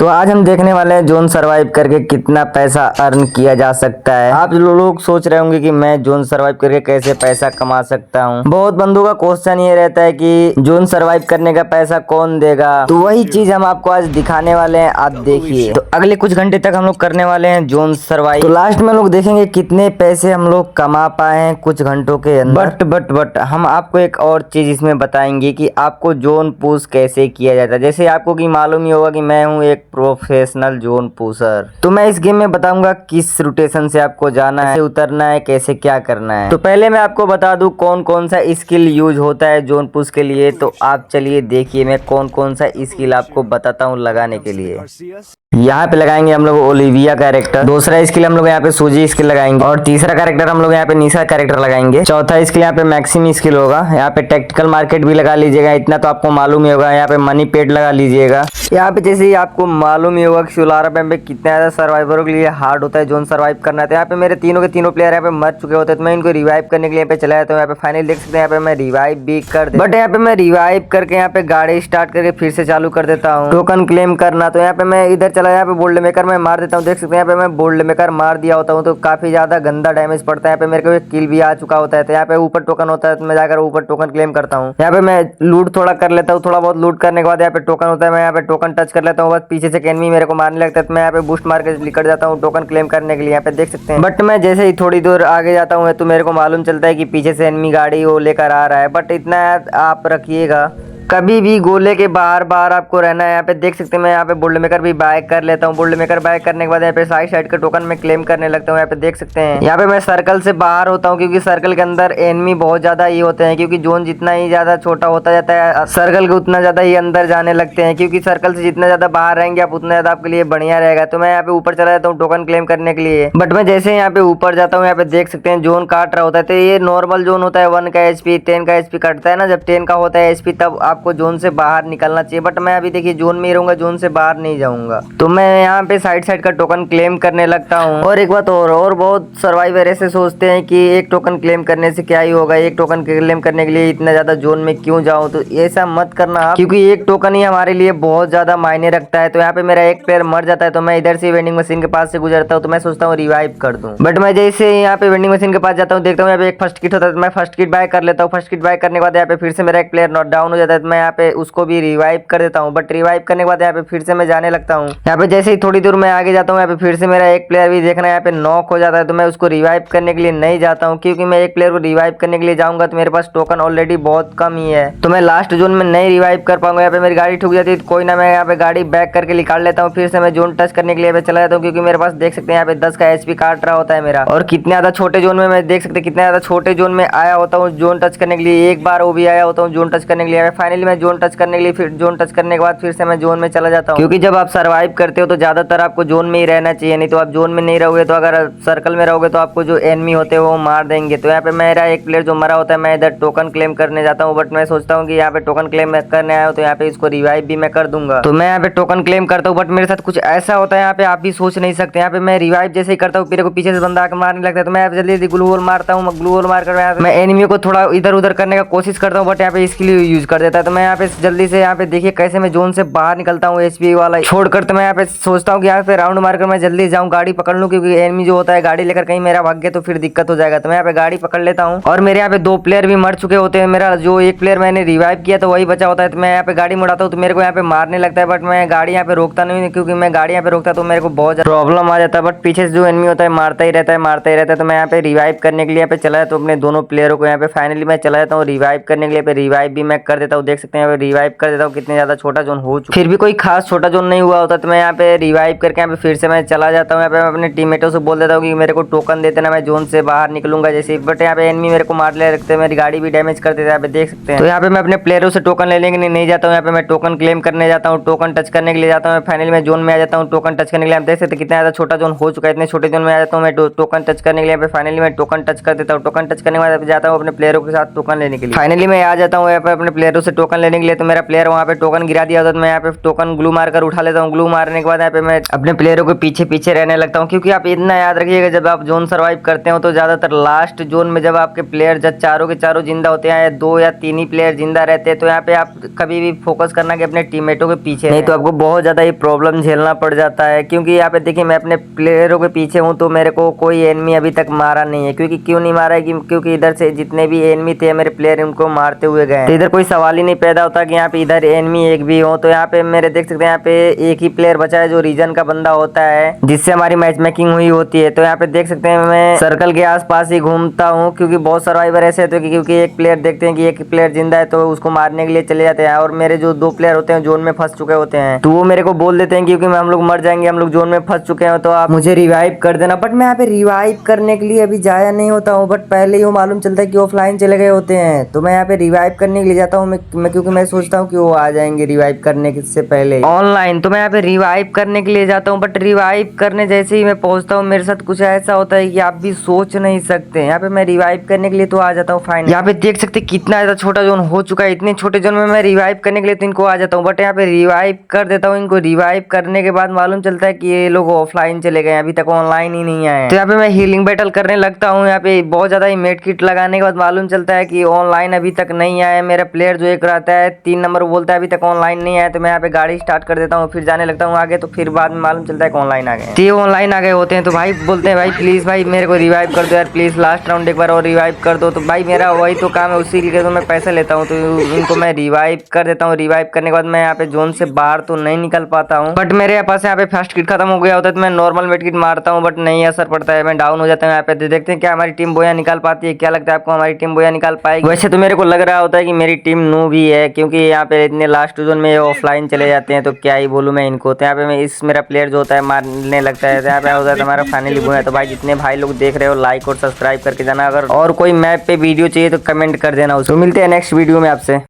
तो आज हम देखने वाले हैं जोन सरवाइव करके कितना पैसा अर्न किया जा सकता है। आप लोग सोच रहे होंगे कि मैं जोन सरवाइव करके कैसे पैसा कमा सकता हूं। बहुत बंदों का क्वेश्चन ये रहता है कि जोन सरवाइव करने का पैसा कौन देगा, तो वही चीज हम आपको आज दिखाने वाले हैं। आप देखिए, तो अगले कुछ घंटे तक हम लोग करने वाले हैं जोन सरवाइव। तो लास्ट में हम लोग देखेंगे कितने पैसे हम लोग कमा पाए हैं कुछ घंटों के अंदर। बट हम आपको एक और चीज इसमें बताएंगे कि आपको जोन पुश कैसे किया जाता है। जैसे आपको कि मालूम ही होगा कि मैं हूँ एक प्रोफेशनल जोन पुशर, तो मैं इस गेम में बताऊंगा किस रोटेशन से आपको जाना है, उतरना है, कैसे क्या करना है। तो पहले मैं आपको बता दूं कौन कौन सा स्किल यूज होता है जोन पुश के लिए। तो आप चलिए देखिए मैं कौन कौन सा स्किल आपको बताता हूँ लगाने के लिए। यहाँ पे लगाएंगे हम लोग ओलिविया कैरेक्टर, दूसरा स्किल हम लोग यहाँ पे सूजी स्किल लगाएंगे, और तीसरा कैरेक्टर हम लोग यहाँ पे निशा कैरेक्टर लगाएंगे। चौथा स्किल यहाँ पे मैक्सिम स्किल होगा। यहाँ पे टेक्टिकल मार्केट भी लगा लीजिएगा, इतना तो आपको मालूम ही होगा। यहाँ पे मनी पेड लगा लीजिएगा। यहाँ पे जैसे ही आपको मालूम ही होगा कि सोलारा पे कितना ज्यादा सर्वाइवरों के लिए हार्ड होता है जोन सर्वाइव करना। तो यहाँ पे मेरे तीनों के तीनों प्लेयर यहाँ पे मर चुके होते हैं, तो मैं इनको रिवाइव करने के लिए यहाँ पे चला जाता हूँ। यहाँ पे फाइनल देख सकते हैं, यहाँ पे मैं रिवाइव भी कर दे, बट यहाँ पे मैं रिवाइव करके यहाँ पे गाड़ी स्टार्ट करके फिर से चालू कर देता हूँ टोकन क्लेम करना। तो यहाँ पे मैं इधर चला, यहाँ पे बोल्ड मेकर मैं मार देता हूँ। देख सकते हैं यहाँ पे मैं बोल्ड मेकर मार दिया होता हूँ, तो काफी ज्यादा गंदा डैमेज पड़ता है। यहाँ पे मेरे को एक किल भी आ चुका होता है। तो यहाँ पे ऊपर टोकन होता है, तो मैं जाकर ऊपर टोकन क्लेम करता हूँ। यहाँ पे मैं लूट थोड़ा कर लेता हूँ, थोड़ा बहुत लूट करने के बाद यहाँ पे टोकन होता है, मैं यहाँ पे टोकन टच कर लेता हूँ। बस पीछे से एनिमी मेरे को मारने लगता है, तो मैं यहाँ पे बूस्ट मार के निकल जाता हूँ टोकन क्लेम करने के लिए। यहाँ पे देख सकते हैं, बट मैं जैसे ही थोड़ी दूर आगे जाता हूँ तो मेरे को मालूम चलता है कि पीछे से एनिमी गाड़ी वो लेकर आ रहा है। बट इतना आप रखिएगा, कभी भी गोले के बाहर बाहर आपको रहना है। यहाँ पे देख सकते हैं मैं यहाँ पे बुल्ड मेकर भी बाय कर लेता हूँ। बुल्ड मेकर बाय करने के बाद यहाँ पे साइड का टोकन में क्लेम करने लगता हूँ। यहाँ पे देख सकते हैं यहाँ पे मैं सर्कल से बाहर होता हूँ, क्योंकि सर्कल के अंदर एनिमी बहुत ज्यादा ही होते हैं। क्योंकि जोन जितना ही ज्यादा छोटा होता जाता है सर्कल के उतना ज्यादा ही अंदर जाने लगते हैं। क्योंकि सर्कल से जितना ज्यादा बाहर रहेंगे आप, उतना ज्यादा आपके लिए बढ़िया रहेगा। तो मैं यहाँ पे ऊपर चला जाता हूँ टोकन क्लेम करने के लिए। बट मैं जैसे यहाँ पे ऊपर जाता हूँ, यहाँ पे देख सकते हैं जोन काट रहा होता है। तो ये नॉर्मल जोन होता है, 1 का एचपी 10 का एचपी कटता है ना। जब 10 का होता है एचपी तब आपको जोन से बाहर निकलना चाहिए। बट मैं अभी देखिए जोन में ही रहूंगा, जोन से बाहर नहीं जाऊंगा। तो मैं यहाँ पे साइड का टोकन क्लेम करने लगता हूँ। और एक बात और बहुत सर्वाइवर ऐसे सोचते हैं कि एक टोकन क्लेम करने से क्या ही होगा, एक टोकन क्लेम करने के लिए इतना ज्यादा जोन में क्यों जाऊं। तो ऐसा मत करना आप, क्योंकि एक टोकन ही हमारे लिए बहुत ज्यादा मायने रखता है। तो यहाँ पे मेरा एक प्लेयर मर जाता है, तो मैं इधर से वेंडिंग मशीन के पास से गुजरता हूँ, तो मैं सोचता हूँ रिवाइव कर दूं। बट मैं जैसे यहाँ पे वेंडिंग मशीन के पास जाता हूँ, देखता हूँ यहाँ पे एक फर्स्ट किट होता है, तो मैं फर्स्ट किट बाय कर लेता हूँ। फर्स्ट किट बाय करने के बाद यहाँ पे फिर से मेरा एक प्लेयर नॉट डाउन हो जाता है, तो मैं यहाँ पे उसको भी रिवाइव कर देता हूँ। बट रिवाइव करने के बाद यहाँ पे फिर से मैं जाने लगता हूँ। यहाँ पे जैसे ही थोड़ी दूर मैं आगे जाता हूँ, यहाँ पे फिर से मेरा एक प्लेयर भी देखना यहाँ पे नॉक हो जाता है। तो मैं उसको रिवाइव करने के लिए नहीं जाता हूँ, क्योंकि मैं एक प्लेयर को रिवाइव करने के लिए जाऊंगा तो मेरे पास टोकन ऑलरेडी बहुत कम ही है, तो मैं लास्ट जोन में नहीं रिवाइव कर पाऊंगा। यहाँ पे मेरी गाड़ी ठुक जाती है, तो कोई ना, मैं यहाँ पे गाड़ी बैक करके निकाल लेता हूँ। फिर से मैं जोन टच करने के लिए चला जाता हूँ, क्योंकि मेरे पास देख सकते हैं यहाँ पे 10 का एचपी काट रहा होता है मेरा। और कितना ज्यादा छोटे जोन में मैं देख सकते कितना ज्यादा छोटे जोन में आया होता हूँ जोन टच करने के लिए। एक बार वो भी आया होता हूँ जोन टच करने के लिए। फाइनली मैं जोन टच करने के लिए, फिर जोन टच करने के बाद फिर से मैं जोन में चला जाता हूँ। क्योंकि जब आप सर्वाइव करते हो तो ज्यादातर आपको जोन में ही रहना चाहिए, नहीं तो आप जोन में नहीं रहोगे तो अगर सर्कल में रहोगे तो आपको जो एनिमी होते हैं वो मार देंगे। तो यहाँ पे मेरा एक प्लेयर जो मरा होता है, मैं इधर टोकन क्लेम करने जाता हूँ। बट मैं सोचता हूँ कि यहाँ पे टोकन क्लेम करने आया हूँ तो यहाँ पे इसको रिवाइव भी मैं कर दूंगा। तो मैं यहाँ पे टोकन क्लेम करता हूँ, बट मेरे साथ कुछ ऐसा होता है यहाँ पे आप भी सोच नहीं सकते। यहाँ पे मैं रिवाइव जैसे ही करता हूँ, मेरे को पीछे से बंदा आकर मारने लगता है, तो मैं यहाँ पे जल्दी ग्लू वॉल मारता हूँ। ग्लू वॉल मारकर मैं एनिमी को थोड़ा इधर उधर करने का कोशिश करता हूँ, बट यहाँ पे इसके लिए यूज कर देता है। तो मैं यहाँ पे जल्दी से यहाँ पे देखिए कैसे मैं जोन से बाहर निकलता हूँ एचपी वाला छोड़कर। तो मैं यहाँ पे सोचता हूँ कि यहाँ पे राउंड मारकर मैं जल्दी जाऊँ, गाड़ी पकड़ लूँ, क्योंकि एनिमी जो होता है गाड़ी लेकर कहीं मेरा भाग गया तो फिर दिक्कत हो जाएगा। तो मैं यहाँ पे गाड़ी पकड़ लेता हूँ, और मेरे यहाँ पे 2 प्लेयर भी मर चुके होते हैं। मेरा जो एक प्लेयर मैंने रिवाइव किया तो वही बचा होता है। तो मैं यहाँ पे गाड़ी मुड़ाता हूँ, तो मेरे को यहाँ पे मारने लगता है। बट मैं गाड़ी यहाँ पे रोकता नहीं, क्योंकि मैं गाड़ी यहाँ पे रोकता तो मेरे को बहुत प्रॉब्लम आ जाता है। बट पीछे से जो एनिमी होता है मारता ही रहता है। तो मैं यहाँ पे रिवाइव करने के लिए यहाँ पे चला जाता हूँ अपने दोनों प्लेयरों को। यहाँ पे फाइनली मैं चला जाता हूँ रिवाइव करने के लिए। रिवाइव भी मैं कर देता हूँ, देख सकते हैं यहाँ पे रिवाइव कर देता हूँ। कितने ज्यादा छोटा जोन हो चुका, फिर भी कोई खास छोटा जोन नहीं हुआ होता। तो मैं यहाँ पे रिवाइव करके यहाँ पे फिर से मैं चला जाता हूँ। यहाँ पे मैं अपने टीममेटों से बोल देता हूँ कि मेरे को टोकन देते ना, मैं जोन से बाहर निकलूंगा जैसे। बट यहाँ पे एनिमी मेरे को मार ले रखते हैं, मेरी गाड़ी भी डैमेज कर देते हैं, यहाँ पे देख सकते हैं। तो यहाँ पे मैं अपने प्लेयरों से टोकन लेने के लिए नहीं जाता हूँ, यहाँ पे मैं टोकन क्लेम करने जाता हूँ, टोकन टच करने के लिए जाता हूँ। फाइनली मैं जोन में आ जाता हूँ टोकन टच करने के लिए। आप देख सकते कितना ज्यादा छोटा जोन हो चुका है, इतने छोटे जोन में आ जाता हूँ मैं टोकन टच करने के लिए। फाइनली मैं टोकन टच कर देता हूँ। टोकन टच करने के बाद जाता हूँ अपने प्लेयरों के साथ टोकन लेने के लिए। फाइनली मैं आ जाता हूँ यहाँ पे अपने प्लेयरों से टोकन लेने के लिए, तो मेरा प्लेयर वहाँ पे टोकन गिरा दिया होता है, तो मैं यहाँ पे टोकन ग्लू मार कर उठा लेता हूँ। ग्लू मारने के बाद यहाँ पे मैं अपने प्लेयरों के पीछे पीछे रहने लगता हूँ, क्योंकि आप इतना याद रखिएगा जब आप जोन सर्वाइव करते हो तो ज्यादातर लास्ट जोन में जब आपके प्लेयर जब चारों के चारों जिंदा होते हैं, 2 या 3 ही प्लेयर जिंदा रहते हैं, तो यहाँ पे आप कभी भी फोकस करना कि अपने टीममेटों के पीछे, नहीं तो आपको बहुत ज्यादा ही प्रॉब्लम झेलना पड़ जाता है। क्योंकि यहाँ पे देखिए मैं अपने प्लेयरों के पीछे हूँ तो मेरे को कोई एनिमी अभी तक मारा नहीं है। क्योंकि क्यों नहीं मारा है, क्योंकि इधर से जितने भी एनिमी थे मेरे प्लेयर उनको मारते हुए गए, तो इधर कोई सवाल ही नहीं पैदा होता कि यहाँ पे इधर एनिमी एक भी हो। तो यहाँ पे मेरे देख सकते हैं यहाँ पे एक ही प्लेयर बचा है जो रीजन का बंदा होता है, जिससे हमारी मैच मेकिंग हुई होती है। तो यहाँ पे देख सकते हैं मैं सर्कल के आसपास ही घूमता हूँ, क्योंकि बहुत सर्वाइवर ऐसे होते हैं क्योंकि एक प्लेयर देखते हैं कि एक प्लेयर जिंदा है तो उसको मारने के लिए चले जाते हैं, और मेरे जो 2 प्लेयर होते हैं जोन में फंस चुके होते हैं, तो वो मेरे को बोल देते हैं क्योंकि हम लोग मर जाएंगे, हम लोग जोन में फंस चुके हैं, तो आप मुझे रिवाइव कर देना। बट मैं यहाँ पे रिवाइव करने के लिए अभी जाया नहीं होता हूँ, बट पहले ही वो मालूम चलता है कि ऑफलाइन चले गए होते हैं, तो मैं यहाँ पे रिवाइव करने के लिए जाता हूँ मैं क्योंकि मैं सोचता हूँ कि वो आ जाएंगे रिवाइव करने से पहले ऑनलाइन। तो मैं यहाँ पे रिवाइव करने के लिए जाता हूँ, बट रिवाइव करने जैसे ही मैं पहुंचता हूँ मेरे साथ कुछ ऐसा होता है कि आप भी सोच नहीं सकते। यहाँ पे मैं रिवाइव करने के लिए तो आ जाता हूँ फाइन, यहाँ पे देख सकते कितना ज्यादा छोटा जोन हो चुका है, इतने छोटे जोन में मैं रिवाइव करने के लिए तो इनको आ जाता हूँ, बट यहाँ पे रिवाइव कर देता हूँ इनको। रिवाइव करने के बाद मालूम चलता है कि ये लोग ऑफलाइन चले गए, अभी तक ऑनलाइन ही नहीं आए। तो यहाँ पे मैं हीलिंग बैटल करने लगता हूँ, यहाँ पे बहुत ज्यादा ही मेड किट लगाने के बाद मालूम चलता है कि ऑनलाइन अभी तक नहीं आया। मेरा प्लेयर जो एक रहता है 3 नंबर बोलता है अभी तक ऑनलाइन नहीं आया, तो मैं यहाँ पे गाड़ी स्टार्ट कर देता हूँ, फिर जाने लगता हूँ आगे, तो फिर बाद में मालूम चलता है कि ऑनलाइन आ गए। तो ये ऑनलाइन आ गए होते हैं, तो भाई बोलते हैं भाई प्लीज भाई मेरे को रिवाइव कर दो यार, प्लीज लास्ट राउंड एक बार और रिवाइव कर दो। तो भाई मेरा वही तो काम है, उसी के लिए तो मैं पैसा लेता हूँ, तो इनको मैं रिवाइव कर देता हूँ। रिवाइव करने के बाद मैं यहाँ पे जोन से बाहर तो नहीं निकल पाता हूँ, बट मेरे पास यहाँ पे फर्स्ट किट खत्म हो गया होता है, तो मैं नॉर्मल मेड किट मारता हूँ, बट नहीं असर पड़ता है, मैं डाउन हो जाता हूँ। यहाँ पे देखते हैं क्या हमारी टीम बोया निकाल पाती है। क्या लगता है आपको हमारी टीम बोया निकाल पाएगी? वैसे तो मेरे को लग रहा होता है कि मेरी टीम नू भी है, क्योंकि यहाँ पे इतने लास्ट जोन में ऑफलाइन चले जाते हैं, तो क्या ही बोलूँ मैं इनको। तो यहाँ पे मैं मेरा प्लेयर जो होता है मारने लगता है, तो यहाँ पे होता है हमारा फाइनली बोया। तो भाई जितने भाई लोग देख रहे हो लाइक और सब्सक्राइब करके जाना, अगर और कोई मैप पे वीडियो चाहिए तो कमेंट कर देना उसको। मिलते हैं नेक्स्ट वीडियो में आपसे।